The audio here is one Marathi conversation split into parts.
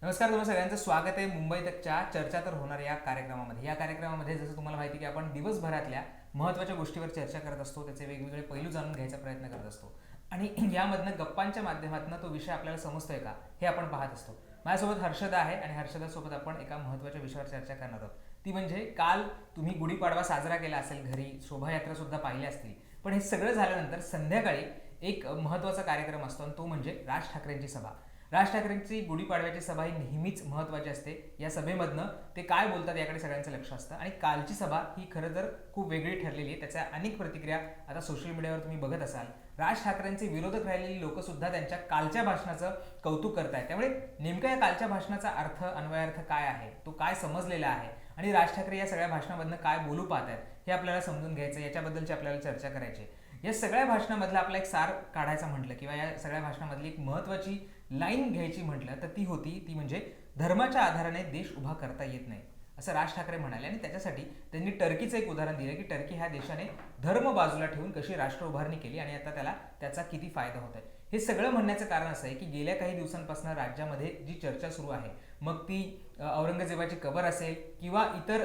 नमस्कार, तुम्हा सगळ्यांचं स्वागत आहे मुंबई तकच्या चर्चा तर होणार या कार्यक्रमामध्ये. या कार्यक्रमामध्ये जसं तुम्हाला माहिती की आपण दिवसभरातल्या महत्त्वाच्या गोष्टीवर चर्चा करत असतो, त्याचे वेगवेगळे पैलू जाणून घ्यायचा प्रयत्न करत असतो आणि यामधनं गप्पांच्या माध्यमातून तो विषय आपल्याला समजतोय का हे आपण पाहत असतो. माझ्यासोबत हर्षदा आहे आणि हर्षदासोबत आपण एका महत्त्वाच्या विषयावर चर्चा करणार आहोत. ती म्हणजे काल तुम्ही गुढीपाडवा साजरा केला असेल, घरी शोभायात्रा सुद्धा पाहिल्या असतील, पण हे सगळं झाल्यानंतर संध्याकाळी एक महत्त्वाचा कार्यक्रम असतो आणि तो म्हणजे राज ठाकरेंची सभा. राज ठाकरेंची गुढीपाडव्याची सभा ही नेहमीच महत्त्वाची असते. या सभेमधनं ते काय बोलतात याकडे सगळ्यांचं लक्ष असतं आणि कालची सभा ही खरं तर खूप वेगळी ठरलेली आहे. त्याच्या अनेक प्रतिक्रिया आता सोशल मीडियावर तुम्ही बघत असाल. राज ठाकरेंचे विरोधक राहिलेली लोक सुद्धा त्यांच्या कालच्या भाषणाचं कौतुक करतायत. त्यामुळे नेमका या कालच्या भाषणाचा अर्थ, अन्वयार्थ काय आहे, तो काय समजलेला आहे आणि राज ठाकरे या सगळ्या भाषणामधनं काय बोलू पाहत आहेत हे आपल्याला समजून घ्यायचं, याच्याबद्दलची आपल्याला चर्चा करायची. या सगळ्या भाषणामधला आपला एक सार काढायचा म्हटलं किंवा या सगळ्या भाषणामधली एक महत्त्वाची लाईन घ्यायची म्हटलं तर ती म्हणजे धर्माच्या आधाराने देश उभा करता येत नाही, असं राज ठाकरे म्हणाले. आणि त्याच्यासाठी त्यांनी टर्कीचं एक उदाहरण दिलं की टर्की ह्या देशाने धर्म बाजूला ठेवून कशी राष्ट्र उभारणी केली आणि आता त्याचा किती फायदा होत आहे. हे सगळं म्हणण्याचं कारण असं आहे की गेल्या काही दिवसांपासून राज्यामध्ये जी चर्चा सुरू आहे, मग ती औरंगजेबाची कबर असेल किंवा इतर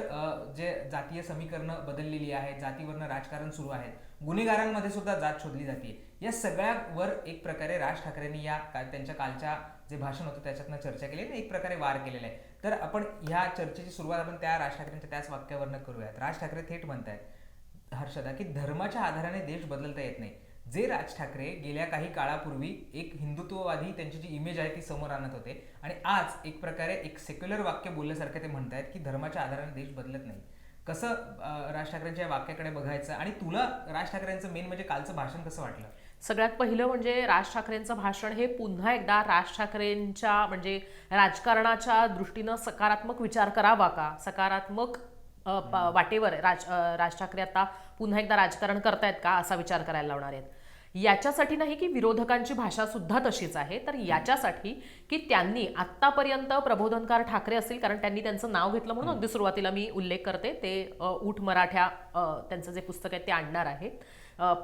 जे जातीय समीकरणं बदललेली आहेत, जातीवरनं राजकारण सुरू आहेत, गुन्हेगारांमध्ये सुद्धा जात शोधली जाते, या सगळ्यावर एक प्रकारे राज ठाकरेंनी त्यांच्या कालच्या जे भाषण होतं त्याच्यातनं चर्चा केली आणि एक प्रकारे वार केलेला आहे. तर आपण ह्या चर्चेची सुरुवात आपण त्या राज ठाकरेंच्या त्याच वाक्यावरनं करूयात. राज ठाकरे थेट म्हणतायत हर्षदा की धर्माच्या आधाराने देश बदलता येत नाही. जे राज ठाकरे गेल्या काही काळापूर्वी एक हिंदुत्ववादी त्यांची जी इमेज आहे ती समोर आणत होते आणि आज एक प्रकारे एक सेक्युलर वाक्य बोलल्यासारखं ते म्हणतायत की धर्माच्या आधाराने देश बदलत नाही. कसं राज ठाकरेंच्या वाक्याकडे बघायचं आणि तुला राज ठाकरेंचं मेन म्हणजे कालचं भाषण कसं वाटलं? सगळ्यात पहिलं म्हणजे राज ठाकरेंचं भाषण हे पुन्हा एकदा राज ठाकरेंच्या म्हणजे राजकारणाच्या दृष्टीनं सकारात्मक विचार करावा का, सकारात्मक वाटेवर राज ठाकरे आता पुन्हा एकदा राजकारण करतायत का असा विचार करायला लावणार आहेत. याच्यासाठी नाही की विरोधकांची भाषा सुद्धा तशीच आहे, तर याच्यासाठी की त्यांनी आत्तापर्यंत प्रबोधनकार ठाकरे असतील, कारण त्यांनी त्यांचं नाव घेतलं म्हणून अगदी सुरुवातीला मी उल्लेख करते, ते ऊठ मराठ्या त्यांचं जे पुस्तक आहे ते आणणार आहे,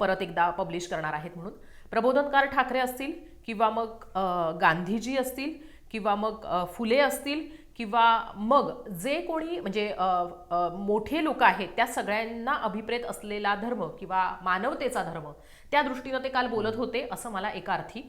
परत एकदा पब्लिश करणार आहेत म्हणून. प्रबोधनकार ठाकरे असतील किंवा मग गांधीजी असतील किंवा मग फुले असतील किंवा मग जे कोणी म्हणजे मोठे लोक आहेत, त्या सगळ्यांना अभिप्रेत असलेला धर्म किंवा मानवतेचा धर्म, त्या दृष्टीनं ते काल बोलत होते असं मला एका अर्थी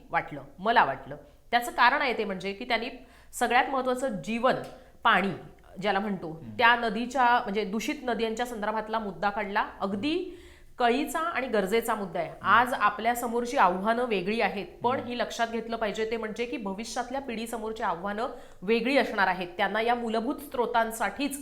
मला वाटलं. त्याचं कारण आहे ते म्हणजे की त्यांनी सगळ्यात महत्त्वाचं जीवन, पाणी ज्याला म्हणतो, त्या नदीच्या म्हणजे दूषित नद्यांच्या संदर्भातला मुद्दा काढला. अगदी कळीचा आणि गरजेचा मुद्दा आहे. आज आपल्या समोरची आव्हानं वेगळी आहेत, पण ही लक्षात घेतलं पाहिजे ते म्हणजे की भविष्यातल्या पिढीसमोरची आव्हानं वेगळी असणार आहेत. त्यांना या मूलभूत स्रोतांसाठीच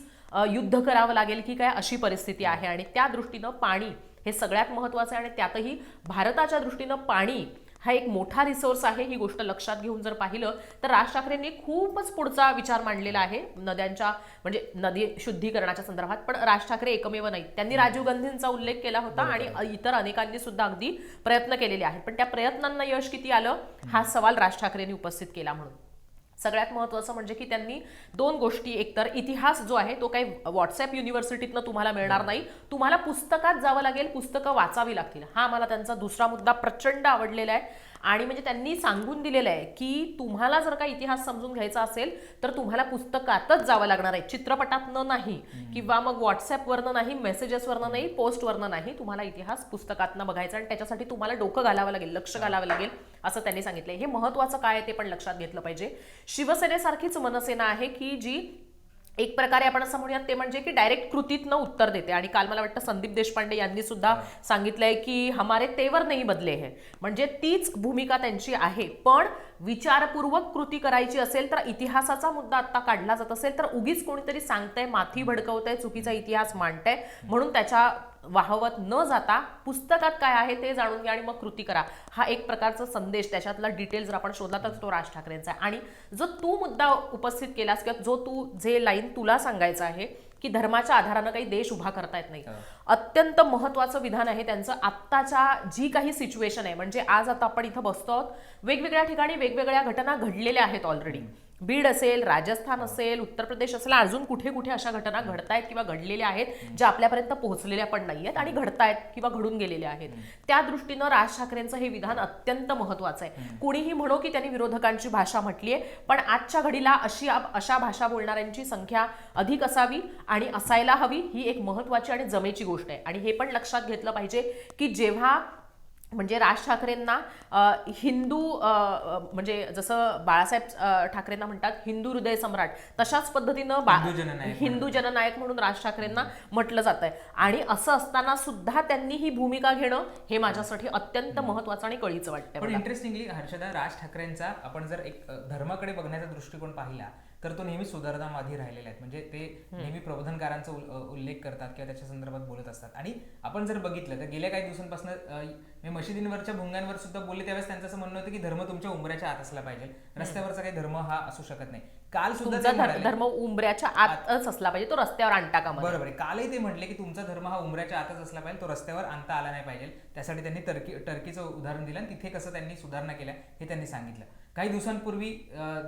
युद्ध करावं लागेल की काय, अशी परिस्थिती आहे. आणि त्या दृष्टीनं पाणी हे सगळ्यात महत्त्वाचं आहे आणि त्यातही भारताच्या दृष्टीनं पाणी हा एक मोठा रिसोर्स आहे. ही गोष्ट लक्षात घेऊन जर पाहिलं तर राज ठाकरेंनी खूपच पुढचा विचार मांडलेला आहे नद्यांच्या म्हणजे नदी शुद्धीकरणाच्या संदर्भात. पण राज ठाकरे एकमेव नाहीत, त्यांनी राजीव गांधींचा उल्लेख केला होता आणि इतर अनेकांनी सुद्धा अगदी प्रयत्न केलेले आहेत. पण त्या प्रयत्नांना यश किती आलं हा सवाल राज ठाकरेंनी उपस्थित केला. म्हणून सगळ्यात महत्त्वाचं म्हणजे की त्यांनी दोन गोष्टी, एकतर इतिहास जो आहे तो काही व्हॉट्सअप युनिव्हर्सिटीतनं तुम्हाला मिळणार नाही, तुम्हाला पुस्तकात जावं लागेल, पुस्तकं वाचावी लागतील. हा मला त्यांचा दुसरा मुद्दा प्रचंड आवडलेला आहे. आणि म्हणजे त्यांनी सांगून दिलेलं आहे की तुम्हाला जर का इतिहास समजून घ्यायचा असेल तर तुम्हाला पुस्तकातच जावं लागणार आहे, चित्रपटातनं नाही किंवा मग व्हॉट्सअपवरनं नाही, मेसेजेसवरनं नाही, पोस्टवरनं नाही, तुम्हाला इतिहास पुस्तकातनं बघायचा आणि त्याच्यासाठी तुम्हाला डोकं घालावं लागेल, लक्ष घालावं लागेल असं त्यांनी सांगितलंय. हे महत्त्वाचं काय आहे ते पण लक्षात घेतलं पाहिजे. शिवसेनेसारखीच मनसेना आहे की जी एक प्रकारे आपण असं म्हणूयात ते म्हणजे की डायरेक्ट कृतीतनं उत्तर देते. आणि काल मला वाटतं संदीप देशपांडे यांनी सुद्धा सांगितलंय की हमारे तेवर नाही बदले है, म्हणजे तीच भूमिका त्यांची आहे. पण विचारपूर्वक कृती करायची असेल तर इतिहासाचा मुद्दा आता काढला जात असेल तर उगीच कोणीतरी सांगतंय, माथी भडकवतंय, चुकीचा इतिहास मांडतंय म्हणून त्याच्या वाहवत न जाता पुस्तकात काय आहे ते जाणून घ्या आणि मग कृती करा, हा एक प्रकारचा संदेश, त्याच्यातला डिटेल जर आपण शोधला तर तो राज ठाकरेंचा आहे. आणि जो तू मुद्दा उपस्थित केलास किंवा जे लाईन तुला सांगायचं आहे की धर्माच्या आधारानं काही देश उभा करता येत नाही, अत्यंत महत्त्वाचं विधान आहे त्यांचं. आत्ताच्या जी काही सिच्युएशन आहे म्हणजे आज आता आपण इथं बसतो आहोत, वेगवेगळ्या ठिकाणी वेगवेगळ्या घटना घडलेल्या आहेत ऑलरेडी बीड असेल, राजस्थान असेल, उत्तर प्रदेश असेल, अजून कुठे कुठे अशा घटना घडतायत किंवा घडलेल्या आहेत ज्या आपल्यापर्यंत पोहोचलेल्या पण नाहीयेत आणि घडतायत किंवा घडून गेलेल्या आहेत. त्या दृष्टीनं राज ठाकरेंचं हे विधान अत्यंत महत्वाचं आहे. कुणीही म्हणो की त्यांनी विरोधकांची भाषा म्हटलीये, पण आजच्या घडीला अशा भाषा बोलणाऱ्यांची संख्या अधिक असावी आणि असायला हवी, ही एक महत्वाची आणि जमेची गोष्ट आहे. आणि हे पण लक्षात घेतलं पाहिजे की जेव्हा म्हणजे राज ठाकरेंना हिंदू म्हणजे जसं बाळासाहेब ठाकरेंना म्हणतात हिंदू हृदय सम्राट, तशाच पद्धतीनं हिंदू जननायक म्हणून राज ठाकरेंना म्हटलं जात आहे. आणि असं असताना सुद्धा त्यांनी ही भूमिका घेणं हे माझ्यासाठी अत्यंत महत्वाचं आणि कळीचं वाटतं. पण इंटरेस्टिंगली हर्षदा, राज ठाकरेंचा आपण जर एक धर्माकडे बघण्याचा दृष्टिकोन पाहिला तर तो नेहमी सुधारणावादी राहिलेला आहे. म्हणजे ते नेहमी प्रबोधनकारांचा उल्लेख करतात किंवा त्याच्या संदर्भात बोलत असतात. आणि आपण जर बघितलं तर गेल्या काही दिवसांपासून मशिदींवरच्या भुंग्यांवर सुद्धा बोलले त्यावेळेस त्यांचं असं म्हणणं होतं की धर्म तुमच्या उंबऱ्याच्या आत असला पाहिजे, रस्त्यावरचा काही धर्म हा असू शकत नाही. काल सुद्धा धर्म उंबऱ्याच्या आतच असला पाहिजे, तो रस्त्यावर आणता कामा नये. बरोबर आहे. कालही ते म्हटले की तुमचा धर्म हा उंबऱ्याच्या आतच असला पाहिजे, तो रस्त्यावर आणता आला नाही पाहिजे. त्यासाठी त्यांनी टर्कीचं उदाहरण दिलं आणि तिथे कसं त्यांनी सुधारणा केल्या हे त्यांनी सांगितलं. काही दिवसांपूर्वी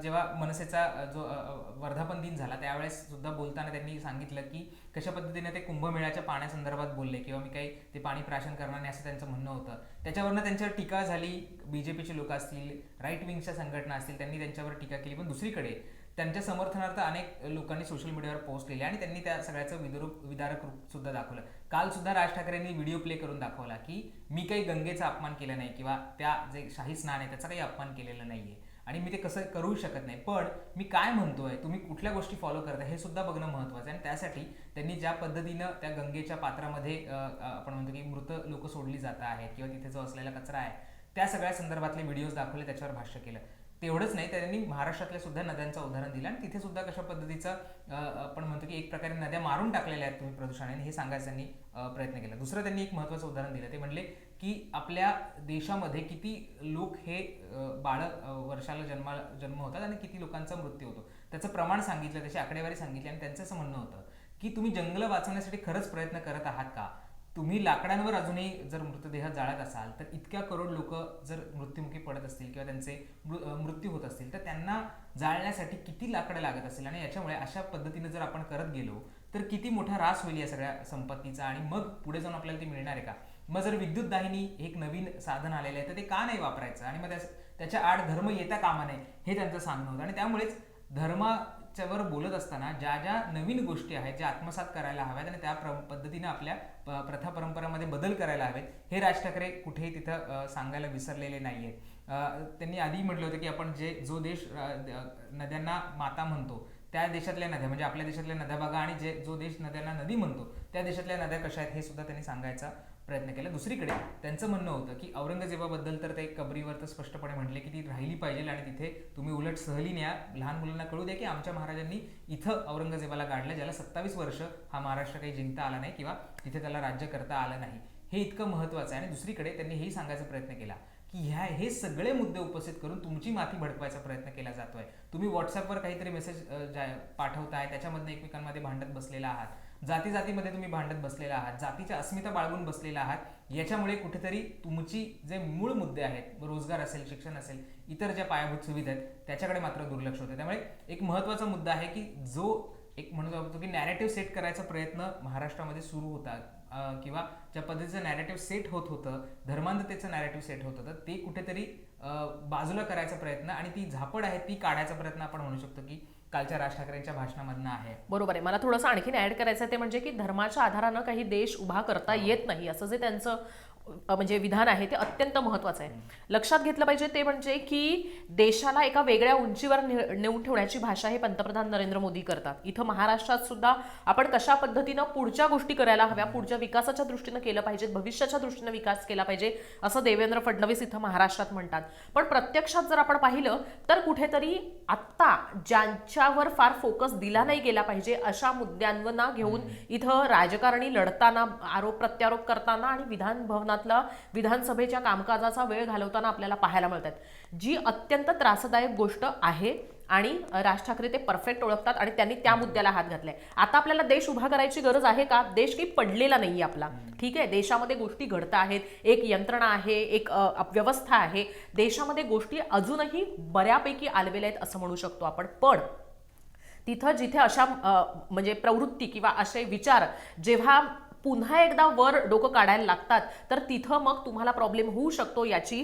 जेव्हा मनसेचा जो वर्धापन दिन झाला त्यावेळेस सुद्धा बोलताना त्यांनी सांगितलं की कशा पद्धतीने ते कुंभमेळ्याच्या पाण्यासंदर्भात बोलले किंवा मी काही ते पाणी प्राशन करणार नाही असं त्यांचं म्हणणं होतं. त्याच्यावरनं त्यांच्यावर टीका झाली. बीजेपीचे लोक असतील, राईट विंगच्या संघटना असतील, त्यांनी त्यांच्यावर टीका केली. पण दुसरीकडे त्यांच्या समर्थनार्थ अनेक लोकांनी सोशल मीडियावर पोस्ट केले आणि त्यांनी त्या सगळ्याचं विदारक रूप सुद्धा दाखवलं. काल सुद्धा राज ठाकरेंनी व्हिडिओ प्ले करून दाखवला की मी काही गंगेचा अपमान केला नाही किंवा त्या जे शाही स्नान आहे त्याचा काही अपमान केलेला नाहीये आणि मी ते कसं करू शकत नाही, पण मी काय म्हणतोय, तुम्ही कुठल्या गोष्टी फॉलो करताय हे सुद्धा बघणं महत्वाचं आहे. आणि त्यासाठी त्यांनी ज्या पद्धतीनं त्या गंगेच्या पात्रामध्ये आपण म्हणतो की मृत लोक सोडली जात आहेत किंवा तिथे जो असलेला कचरा आहे त्या सगळ्या संदर्भातले व्हिडिओज दाखवले, त्याच्यावर भाष्य केलं. तेवढंच नाही, त्यांनी महाराष्ट्रातल्या सुद्धा नद्यांचं उदाहरण दिलं आणि तिथे सुद्धा कशा पद्धतीचं आपण म्हणतो की एक प्रकारे नद्या मारून टाकलेल्या आहेत तुम्ही प्रदूषणाने, हे सांगायचं त्यांनी प्रयत्न केला. दुसरं त्यांनी एक महत्त्वाचं उदाहरण दिलं. ते म्हणले की आपल्या देशामध्ये किती लोक हे बाळ वर्षाला जन्म होतात आणि किती लोकांचा मृत्यू होतो त्याचं प्रमाण सांगितलं, त्याची आकडेवारी सांगितली. आणि त्यांचं असं म्हणणं होतं की तुम्ही जंगलं वाचवण्यासाठी खरंच प्रयत्न करत आहात का? तुम्ही लाकडांवर अजूनही जर मृतदेह जाळत असाल तर इतक्या करोड लोक जर मृत्युमुखी पडत असतील किंवा त्यांचे मृत्यू होत असतील तर त्यांना जाळण्यासाठी किती लाकडं लागत असेल. आणि याच्यामुळे अशा पद्धतीने जर आपण करत गेलो तर किती मोठा ऱ्हास होईल या सगळ्या संपत्तीचा आणि मग पुढे जाऊन आपल्याला ते मिळणार आहे का? मग जर विद्युत दाहिनी एक नवीन साधन आलेलं आहे तर ते का नाही वापरायचं? आणि मग त्याच्या आड धर्म येता कामा नये हे त्यांचं सांगणं होतं. आणि त्यामुळेच धर्माच्यावर बोलत असताना ज्या ज्या नवीन गोष्टी आहेत ज्या आत्मसात करायला हव्यात आणि त्या पद्धतीने आपल्या प्रथा परंपरामध्ये बदल करायला हवेत हे राज ठाकरे कुठेही तिथं सांगायला विसरलेले नाहीये. त्यांनी आधी म्हटलं होतं की आपण जो देश नद्यांना माता म्हणतो त्या देशातल्या नद्या म्हणजे आपल्या देशातल्या नद्या बघा आणि जो देश नद्यांना नदी म्हणतो त्या देशातल्या नद्या कशा आहेत हे सुद्धा त्यांनी सांगायचा प्रयत्न केला. दुसरीकडे त्यांचं म्हणणं होतं की औरंगजेबाबद्दल तर ते कबरीवर तर स्पष्टपणे म्हटले की ती राहिली पाहिजे आणि तिथे तुम्ही उलट सहली न्या, लहान मुलांना कळू द्या की आमच्या महाराजांनी इथं औरंगजेबाला गाडलं ज्याला 27 वर्ष हा महाराष्ट्र काही जिंकता आला नाही किंवा तिथे त्याला राज्य करता आलं नाही, हे इतकं महत्वाचं आहे. आणि दुसरीकडे त्यांनी हेही सांगायचा प्रयत्न केला की हे सगळे मुद्दे उपस्थित करून तुमची माथी भडकवायचा प्रयत्न केला जातोय. तुम्ही व्हॉट्सअपवर काहीतरी मेसेज पाठवताय त्याच्यामधनं एकमेकांमध्ये भांडत बसलेला आहात, जातीमध्ये तुम्ही भांडत बसलेला आहात, जातीच्या अस्मिता बाळगून बसलेला आहात. याच्यामुळे कुठेतरी तुमची जे मूळ मुद्दे आहेत, रोजगार असेल, शिक्षण असेल, इतर ज्या पायाभूत सुविधा आहेत त्याच्याकडे मात्र दुर्लक्ष होते. त्यामुळे एक महत्वाचा मुद्दा आहे की जो एक म्हणू शकतो की नॅरेटिव्ह सेट करायचा प्रयत्न महाराष्ट्रामध्ये सुरू होता किंवा ज्या पद्धतीचं नॅरेटिव्ह सेट होत होतं, धर्मांधतेचं नॅरेटिव्ह सेट होत होतं, ते कुठेतरी बाजूला करायचा प्रयत्न आणि ती झापड आहे ती काढायचा प्रयत्न आपण म्हणू शकतो की कालच्या राज ठाकरेंच्या भाषणामधनं आहे. बरोबर आहे. मला थोडंसं आणखीन ऍड करायचं आहे ते म्हणजे की धर्माच्या आधारानं काही देश उभा करता येत नाही असं जे त्यांचं म्हणजे विधान आहे ते अत्यंत महत्वाचं आहे. लक्षात घेतलं पाहिजे ते म्हणजे की देशाला एका वेगळ्या उंचीवर नेऊन ठेवण्याची भाषा हे पंतप्रधान नरेंद्र मोदी करतात. इथं महाराष्ट्रात सुद्धा आपण कशा पद्धतीनं पुढच्या गोष्टी करायला हव्या, पुढच्या विकासाच्या दृष्टीनं केलं पाहिजे, भविष्याच्या दृष्टीनं विकास केला पाहिजे असं देवेंद्र फडणवीस इथं महाराष्ट्रात म्हणतात. पण प्रत्यक्षात जर आपण पाहिलं तर कुठेतरी आत्ता ज्यांच्यावर फार फोकस दिला नाही गेला पाहिजे अशा मुद्द्यांना घेऊन इथं राजकारणी लढताना, आरोप प्रत्यारोप करताना आणि विधान भवनातला विधानसभेच्या कामकाजाचा वेळ घालवताना आपल्याला पाहायला मिळतात, जी अत्यंत त्रासदायक गोष्ट आहे. आणि राज ठाकरे ते परफेक्ट ओळखतात आणि त्यांनी त्या मुद्द्याला हात घातलाय. आता आपल्याला देश उभा करायची गरज आहे का? देश काही पडलेला नाही आपला. ठीक आहे, देशामध्ये गोष्टी घडत आहेत, एक यंत्रणा आहे, एक व्यवस्था आहे, देशामध्ये गोष्टी अजूनही बऱ्यापैकी आलवेल्या आहेत असं म्हणू शकतो आपण. पण तिथं जिथे अशा म्हणजे प्रवृत्ती किंवा असे विचार जेव्हा पुन्हा एकदा वर डोकं काढायला लागतात तर तिथं मग तुम्हाला प्रॉब्लेम होऊ शकतो याची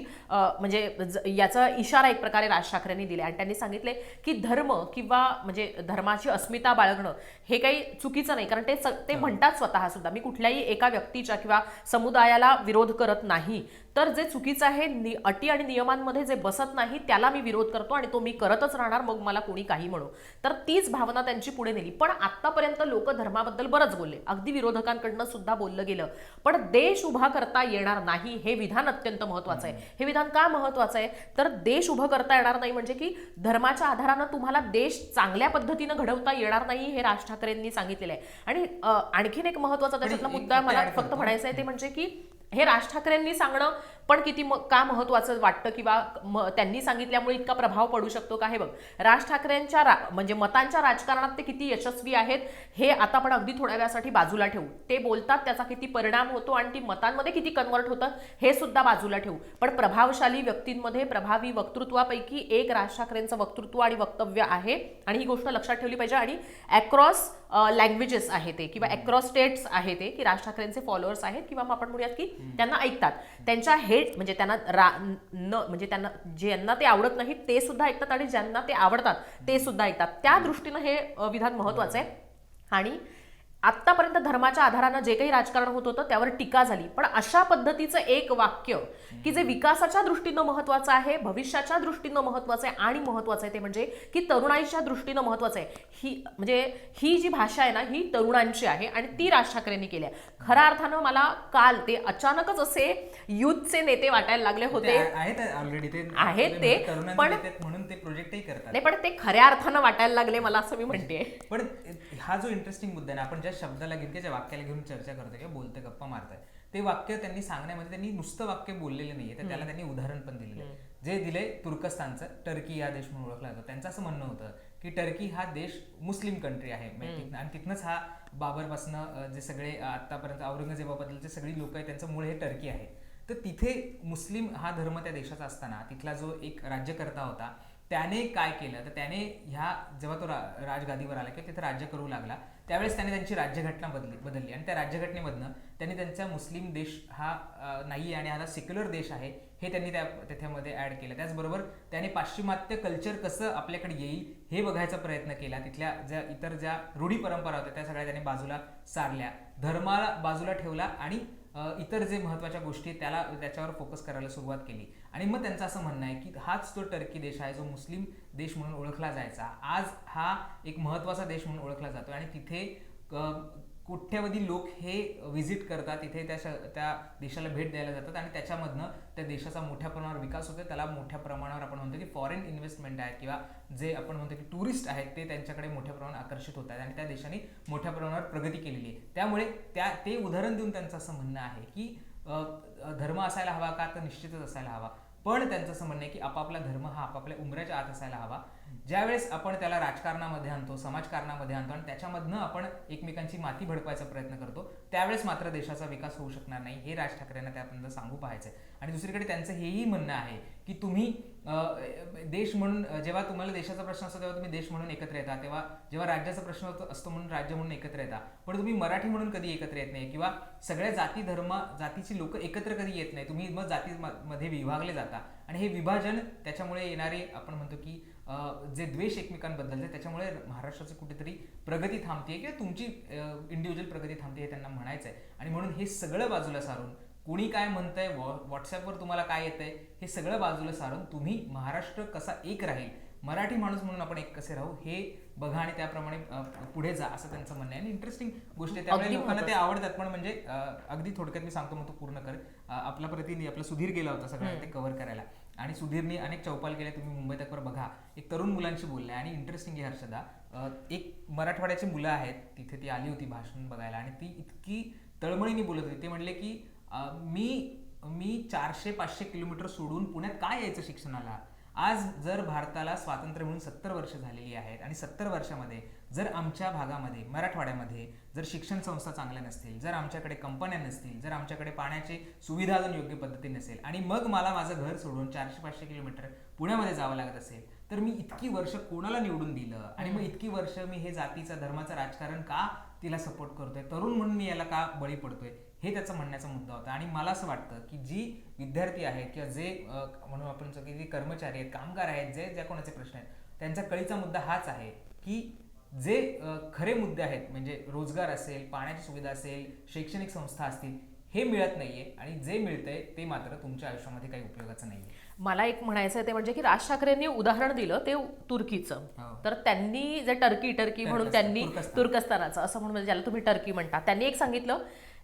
याचा इशारा एक प्रकारे राज ठाकरेंनी दिला. आणि त्यांनी सांगितले की धर्म किंवा म्हणजे धर्माची अस्मिता बाळगणं हे काही चुकीचं नाही, कारण ते म्हणतात स्वतः सुद्धा, मी कुठल्याही एका व्यक्तीच्या किंवा समुदायाला विरोध करत नाही, तर जे चुकीचं आहे अटी आणि नियमांमध्ये जे बसत नाही त्याला मी विरोध करतो आणि तो मी करतच राहणार, मग मला कोणी काही म्हणो. तर तीच भावना त्यांची पुढे नेली. पण आतापर्यंत लोक धर्माबद्दल बरंच बोलले, अगदी विरोधकांकडनं सुद्धा बोललं गेलं, पण देश उभा करता येणार नाही हे विधान अत्यंत महत्वाचं आहे. हे विधान का महत्वाचं आहे तर देश उभं करता येणार नाही म्हणजे की धर्माच्या आधारानं तुम्हाला देश चांगल्या पद्धतीनं घडवता येणार नाही हे राज ठाकरेंनी सांगितलेलं आहे. आणि आणखीन एक महत्वाचा त्याच्यातला मुद्दा मला फक्त म्हणायचा आहे ते म्हणजे की हे राज ठाकरेंनी सांगणं पण किती का महत्वाचं वाटतं किंवा त्यांनी सांगितल्यामुळे इतका प्रभाव पडू शकतो का? हे बघ, राज ठाकरेंच्या म्हणजे मतांच्या राजकारणात ते किती यशस्वी आहेत हे आता आपण अगदी थोड्या वेळासाठी बाजूला ठेवू. ते बोलतात त्याचा किती परिणाम होतो आणि ती मतांमध्ये किती कन्वर्ट होतं हे सुद्धा बाजूला ठेवू. पण प्रभावशाली व्यक्तींमध्ये प्रभावी वक्तृत्वापैकी एक राज ठाकरेंचं वक्तृत्व आणि वक्तव्य आहे आणि ही गोष्ट लक्षात ठेवली पाहिजे. आणि अक्रॉस लँग्वेजेस आहे ते किंवा अक्रॉस स्टेट्स आहे ते की राज ठाकरेंचे फॉलोअर्स आहेत किंवा आपण म्हणूयात की त्यांना ऐकतात, त्यांच्या हेट म्हणजे त्यांना म्हणजे त्यांना ज्यांना ते आवडत नाही ते सुद्धा ऐकतात आणि ज्यांना ते आवडतात ते सुद्धा ऐकतात. त्या दृष्टीनं हे विधान महत्वाचं आहे. आणि आतापर्यंत धर्माच्या आधारानं जे काही राजकारण होत होतं त्यावर टीका झाली, पण अशा पद्धतीचं एक वाक्य की जे विकासाच्या दृष्टीनं महत्वाचं आहे, भविष्याच्या दृष्टीनं महत्वाचं आहे आणि महत्वाचं आहे ते म्हणजे की तरुणाईच्या दृष्टीनं महत्वाचं आहे. ही जी भाषा आहे ना ही तरुणांची आहे आणि ती राज ठाकरेंनी केली आहे. खऱ्या अर्थानं मला काल ते अचानकच असे युथचे नेते वाटायला लागले होते, ऑलरेडी ते आहेत ते, पण म्हणून ते प्रोजेक्टही करतात नाही, पण ते खऱ्या अर्थानं वाटायला लागले मला असं मी म्हणते. पण हा जो इंटरेस्टिंग मुद्दा आहे ना, आपण ज्या शब्दाला घेऊन किंवा ज्या वाक्याला घेऊन चर्चा करतोय किंवा बोलतोय गप्पा मारताय ते वाक्य त्यांनी सांगण्यामध्ये त्यांनी नुसतं वाक्य बोललेलं नाहीये, तर त्याला त्यांनी उदाहरण पण दिलेलं आहे. जे दिले तुर्कस्तानचं, टर्की हा देश म्हणून ओळखला जातो. त्यांचं असं म्हणणं होतं की टर्की हा देश मुस्लिम कंट्री आहे आणि तिथनंच हा बाबरपासनं जे सगळे आतापर्यंत औरंगजेबाबद्दलचे सगळी लोक आहेत त्यांचं मूळ हे टर्की आहे. तर तिथे मुस्लिम हा धर्म त्या देशाचा असताना तिथला जो एक राज्यकर्ता होता त्याने काय केलं तर त्याने जेव्हा तो राजगादीवर आला किंवा तिथे राज्य करू लागला त्यावेळेस त्याने त्यांची राज्यघटना बदलली आणि त्या राज्यघटनेमधनं त्यांनी त्यांचा मुस्लिम देश हा नाही आणि हा सेक्युलर देश आहे हे त्यांनी त्याच्यामध्ये ऍड केलं. त्याचबरोबर त्याने पाश्चिमात्य कल्चर कसं आपल्याकडे येईल हे बघायचा प्रयत्न केला. तिथल्या ज्या रूढी परंपरा होत्या त्या सगळ्या त्यांनी बाजूला सारल्या, धर्माला बाजूला ठेवला आणि इतर जे महत्त्वाच्या गोष्टी त्याच्यावर फोकस करायला सुरुवात केली. आणि मग त्यांचं असं म्हणणं आहे की हाच तो टर्की देश आहे जो मुस्लिम देश म्हणून ओळखला जायचा, आज हा एक महत्त्वाचा देश म्हणून ओळखला जातो आणि तिथे कोट्यवधी लोक हे व्हिजिट करतात, तिथे त्या देशाला भेट द्यायला जातात आणि त्याच्यामधनं त्या देशाचा मोठ्या प्रमाणावर विकास होतो. त्याला मोठ्या प्रमाणावर आपण म्हणतो की फॉरेन इन्व्हेस्टमेंट आहेत किंवा जे आपण म्हणतो की टुरिस्ट आहेत ते त्यांच्याकडे मोठ्या प्रमाणात आकर्षित होत आहेत आणि त्या देशाने मोठ्या प्रमाणावर प्रगती केलेली आहे. त्यामुळे ते उदाहरण देऊन त्यांचं असं म्हणणं आहे की धर्म असायला हवा का, तर निश्चितच असायला हवा, पण त्यांचं असं म्हणणं आहे की आपापला धर्म हा आपापल्या उंबऱ्याच्या आत असायला हवा. ज्यावेळेस आपण त्याला राजकारणामध्ये आणतो, समाजकारणामध्ये आणतो आणि त्याच्यामधनं आपण एकमेकांची माती भडकवायचा प्रयत्न करतो त्यावेळेस मात्र देशाचा विकास होऊ शकणार नाही, हे राज ठाकरेंना त्यापर्यंत सांगू पाहायचंय. आणि दुसरीकडे त्यांचं हेही म्हणणं आहे की तुम्ही देश म्हणून जेव्हा तुम्हाला देशाचा प्रश्न असतो तेव्हा तुम्ही देश म्हणून एकत्र येता, तेव्हा जेव्हा राज्याचा प्रश्न असतो म्हणून राज्य म्हणून एकत्र येता, पण तुम्ही मराठी म्हणून कधी एकत्र येत नाही किंवा सगळ्या जातीची लोक एकत्र कधी येत नाही, तुम्ही मग जातीमध्ये विभागले जाता आणि हे विभाजन त्याच्यामुळे येणारे आपण म्हणतो की जे द्वेष एकमेकांबद्दलचे त्याच्यामुळे महाराष्ट्राची कुठेतरी प्रगती थांबते किंवा तुमची इंडिव्हिज्युअल प्रगती थांबते हे त्यांना म्हणायचं आहे. आणि म्हणून हे सगळं बाजूला सारून कोणी काय म्हणतंय, व्हॉट्सअपवर तुम्हाला काय येतंय हे सगळं बाजूला सारून तुम्ही महाराष्ट्र कसा एक राहील, मराठी माणूस म्हणून आपण एक कसे राहू हे बघा आणि त्याप्रमाणे पुढे जा असं त्यांचं म्हणणं आहे. आणि इंटरेस्टिंग गोष्ट आहे, त्यामुळे लोकांना ते आवडतात. पण म्हणजे अगदी थोडक्यात मी सांगतो मग तो पूर्ण कर. आपला प्रतिनिधी आपला सुधीर गेला होता सगळं ते कव्हर करायला आणि सुधीरनी अनेक चौपाल केल्या, तुम्ही मुंबई तकवर बघा. एक तरुण मुलांशी बोललाय आणि इंटरेस्टिंग आहे हर्षदा, एक मराठवाड्याची मुलं आहेत तिथे, ती आली होती भाषण बघायला आणि ती इतकी तळमळीने बोलत होती. ते म्हणले की मी 400-500 किलोमीटर सोडून पुण्यात काय यायचं शिक्षणाला, आज जर भारताला स्वातंत्र्य मिळून 70 वर्ष झालेली आहेत आणि 70 वर्षामध्ये जर आमच्या भागामध्ये मराठवाड्यामध्ये जर शिक्षण संस्था चांगल्या नसतील, जर आमच्याकडे कंपन्या नसतील, जर आमच्याकडे पाण्याची सुविधा अजून योग्य पद्धतीने नसेल आणि मग मला माझं घर सोडून 400-500 किलोमीटर पुण्यामध्ये जावं लागत असेल, तर मी इतकी वर्ष कोणाला निवडून दिलं आणि मग इतकी वर्ष मी हे जातीचं धर्माचं राजकारण का तिला सपोर्ट करतोय, तरुण म्हणून मी याला का बळी पडतोय, हे त्याचा म्हणण्याचा मुद्दा होता. आणि मला असं वाटतं की जी विद्यार्थी आहेत किंवा जे म्हणून आपण की जे कर्मचारी आहेत, कामगार आहेत, जे ज्या कोणाचे प्रश्न आहेत, त्यांचा कळीचा मुद्दा हाच आहे की जे खरे मुद्दे आहेत म्हणजे रोजगार असेल, पाण्याची सुविधा असेल, शैक्षणिक संस्था असतील, हे मिळत नाहीये आणि जे मिळतंय ते मात्र तुमच्या आयुष्यामध्ये काही उपयोगाचं नाहीये. मला एक म्हणायचं आहे ते म्हणजे की राज ठाकरेंनी उदाहरण दिलं ते तुर्कीचं. तर त्यांनी जे टर्की म्हणून त्यांनी तुर्कस्तानाचं असं म्हणून ज्याला तुम्ही टर्की म्हणता, त्यांनी एक सांगितलं,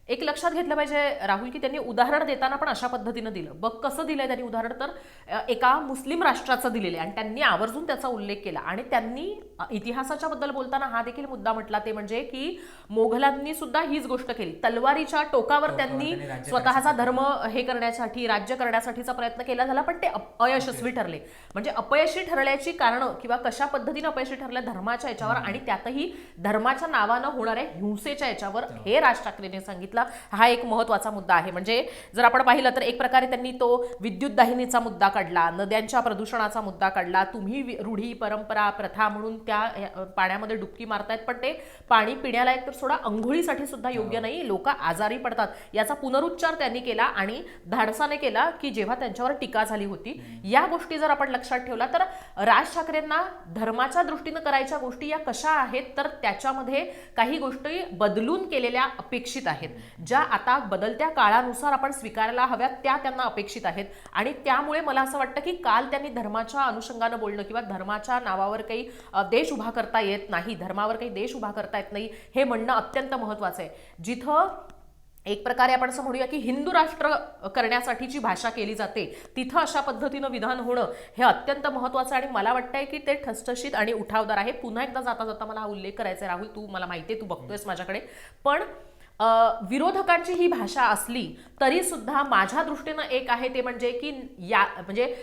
एक लक्षात घेतलं पाहिजे राहुल, की त्यांनी उदाहरण देताना पण अशा पद्धतीनं दिलं. बघ कसं दिलंय त्यांनी उदाहरण, तर एका मुस्लिम राष्ट्राचं दिलेलं आहे आणि त्यांनी आवर्जून त्याचा उल्लेख केला. आणि त्यांनी इतिहासाच्या बद्दल बोलताना हा देखील मुद्दा म्हटला, ते म्हणजे की मोघलांनी सुद्धा हीच गोष्ट केली. तलवारीच्या टोकावर त्यांनी स्वतःचा धर्म हे करण्यासाठी, राज्य करण्यासाठीचा प्रयत्न केला झाला, पण ते अयशस्वी ठरले. म्हणजे अपयशी ठरल्याची कारणं किंवा कशा पद्धतीने अपयशी ठरल्या धर्माच्या याच्यावर आणि त्यातही धर्माच्या नावानं होणाऱ्या हिंसेच्या याच्यावर, हे राज ठाकरेंनी सांगितलं. हा एक महत्वाचा मुद्दा आहे. म्हणजे जर आपण पाहिलं तर एक प्रकारे त्यांनी तो विद्युत दाहिनीचा मुद्दा काढला, नद्यांच्या प्रदूषणाचा मुद्दा काढला. तुम्ही रूढी, परंपरा, प्रथा म्हणून त्या पाण्यामध्ये डुबकी मारतायत, पण ते पाणी पिण्याला एक तर सोडा, अंघोळीसाठी सुद्धा योग्य नाही, लोक आजारी पडतात. याचा पुनरुच्चार त्यांनी केला आणि धाडसाने केला की जेव्हा त्यांच्यावर टीका झाली होती. या गोष्टी जर आपण लक्षात ठेवला तर राज ठाकरेंना धर्माच्या दृष्टीनं करायच्या गोष्टी या कशा आहेत, तर त्याच्यामध्ये काही गोष्टी बदलून केलेल्या अपेक्षित आहेत, ज्या आता बदलत्या काळानुसार आपण स्वीकारायला हव्यात, त्या त्यांना अपेक्षित आहेत. आणि त्यामुळे मला असं वाटतं की काल त्यांनी धर्माच्या अनुषंगानं बोलणं किंवा धर्माच्या नावावर काही देश उभा करता येत नाही, धर्मावर काही देश उभा करता येत नाही, हे म्हणणं अत्यंत महत्वाचं आहे. जिथं एक प्रकारे आपण असं म्हणूया की हिंदू राष्ट्र करण्यासाठीची भाषा केली जाते, तिथं अशा पद्धतीनं विधान होणं हे अत्यंत महत्वाचं. आणि मला वाटतंय की ते ठसठशीत आणि उठावदार आहे. पुन्हा एकदा जाता जाता मला हा उल्लेख करायचा आहे, राहुल, तू मला माहितीये, तू बघतोयस माझ्याकडे, पण विरोधकांची ही भाषा असली तरी सुद्धा माझ्या दृष्टीनं एक आहे ते म्हणजे की या म्हणजे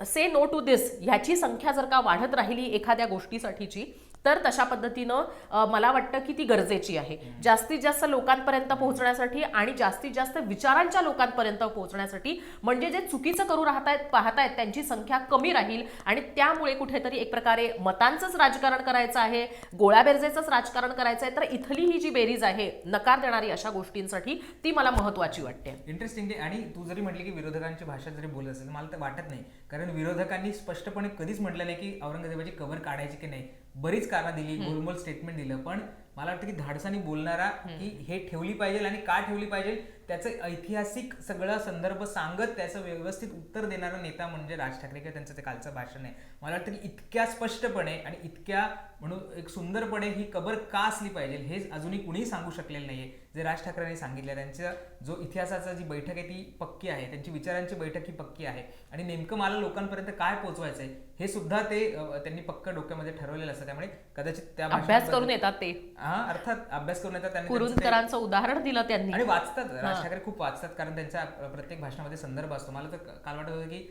से नो टू दिस ह्याची संख्या जर का वाढत राहिली एखाद्या गोष्टीसाठीची, तर तशा पद्धतीनं मला वाटतं की ती गरजेची आहे. जास्तीत जास्त लोकांपर्यंत पोहोचण्यासाठी आणि जास्तीत जास्त विचारांच्या लोकांपर्यंत पोहोचण्यासाठी, म्हणजे जे चुकीचं करू पाहतायत त्यांची संख्या कमी राहील आणि त्यामुळे कुठेतरी एक प्रकारे मतांचंच राजकारण करायचं आहे, गोळ्याबेरजेचंच राजकारण करायचं आहे, तर इथली ही जी बेरीज आहे नकार देणारी अशा गोष्टींसाठी, ती मला महत्वाची वाटते. इंटरेस्टिंग. आणि तू जरी म्हटली की विरोधकांची भाषा जरी बोलत असेल, मला तर वाटत नाही, कारण विरोधकांनी स्पष्टपणे कधीच म्हटलं नाही की औरंगजेबाची कबर काढायची की नाही. बरीच कारणं दिली, गोलमोल स्टेटमेंट दिलं, पण मला वाटतं की धाडसानी बोलणारा की हे ठेवली पाहिजे आणि का ठेवली पाहिजे त्याचं ऐतिहासिक सगळं संदर्भ सांगत त्याचं व्यवस्थित उत्तर देणारा नेता म्हणजे राज ठाकरे किंवा त्यांचं ते कालचं भाषण आहे. मला वाटतं की इतक्या स्पष्टपणे आणि इतक्या म्हणून एक सुंदरपणे ही कबर का असली पाहिजे हे अजूनही कुणीही सांगू शकलेलं नाहीये, जे राज ठाकरेंनी सांगितलं. त्यांचा जो इतिहासाचा जी बैठक आहे ती पक्की आहे, त्यांची विचारांची बैठक ही पक्की आहे आणि नेमकं मला लोकांपर्यंत काय पोहोचवायचंय हे सुद्धा त्यांनी पक्क डोक्यामध्ये ठरवलेलं असतं. त्यामुळे कदाचित त्या अभ्यास करून येतात ते, अर्थात अभ्यास करून येतात. त्यांनी कुरुंदकरांचं उदाहरण दिलं त्यांनी आणि वाचतात, राज ठाकरे खूप वाचतात, कारण त्यांच्या प्रत्येक भाषणामध्ये संदर्भ असतो. मला तर काल वाटत होतं की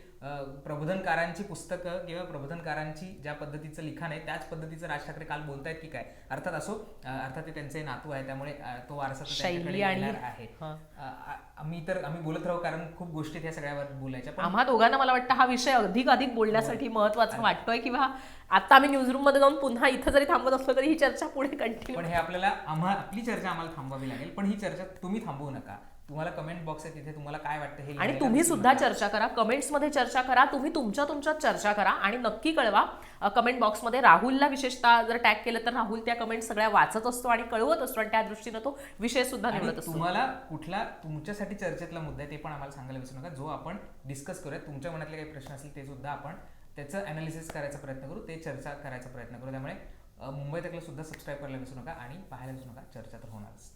प्रबोधनकारांची पुस्तकं किंवा प्रबोधनकारांची ज्या पद्धतीचं लिखाण आहे त्याच पद्धतीचं राज ठाकरे काल बोलतायत की काय. अर्थात असो, अर्थात ते त्यांचे नातू आहे त्यामुळे तो वारसा त्यांच्याकडे येणार आहे. आम्ही बोलत राहू, कारण खूप गोष्टी त्या सगळ्यावर बोलायच्या. आम्हा दोघांना मला वाटतं हा विषय अधिक बोलण्यासाठी महत्वाचा वाटतोय, किंवा आता आम्ही न्यूज रूम मध्ये जाऊन पुन्हा इथं जरी थांबत असलो तरी ही चर्चा पुढे कंटिन्यू. पण हे आपली चर्चा आम्हाला थांबवावी लागेल, पण ही चर्चा तुम्ही थांबवू नका. तुम्हाला कमेंट बॉक्स आहे, तिथे तुम्हाला काय वाटतं हे, आणि तुम्ही सुद्धा चर्चा करा, कमेंट्स मध्ये चर्चा करा, तुम्ही तुमच्यात चर्चा करा आणि नक्की कळवा कमेंट बॉक्समध्ये. राहुलला विशेषतः जर टॅग केलं तर राहुल त्या कमेंट सगळ्या वाचत असतो आणि कळवत असतो आणि त्या दृष्टीनं तो विषय सुद्धा निवडत असतो. तुम्हाला कुठला तुमच्यासाठी चर्चेतला मुद्दा आहे ते पण आम्हाला सांगायला विसरू नका, जो आपण डिस्कस करूया. तुमच्या मनातले काही प्रश्न असतील ते सुद्धा आपण त्याचं अनालिसिस करायचा प्रयत्न करू, ते चर्चा करायचा प्रयत्न करू. त्यामुळे मुंबई तकला सुद्धा सबस्क्राईब करायला विसरू नका आणि पाहायला विसरू नका. चर्चा तर होणारच.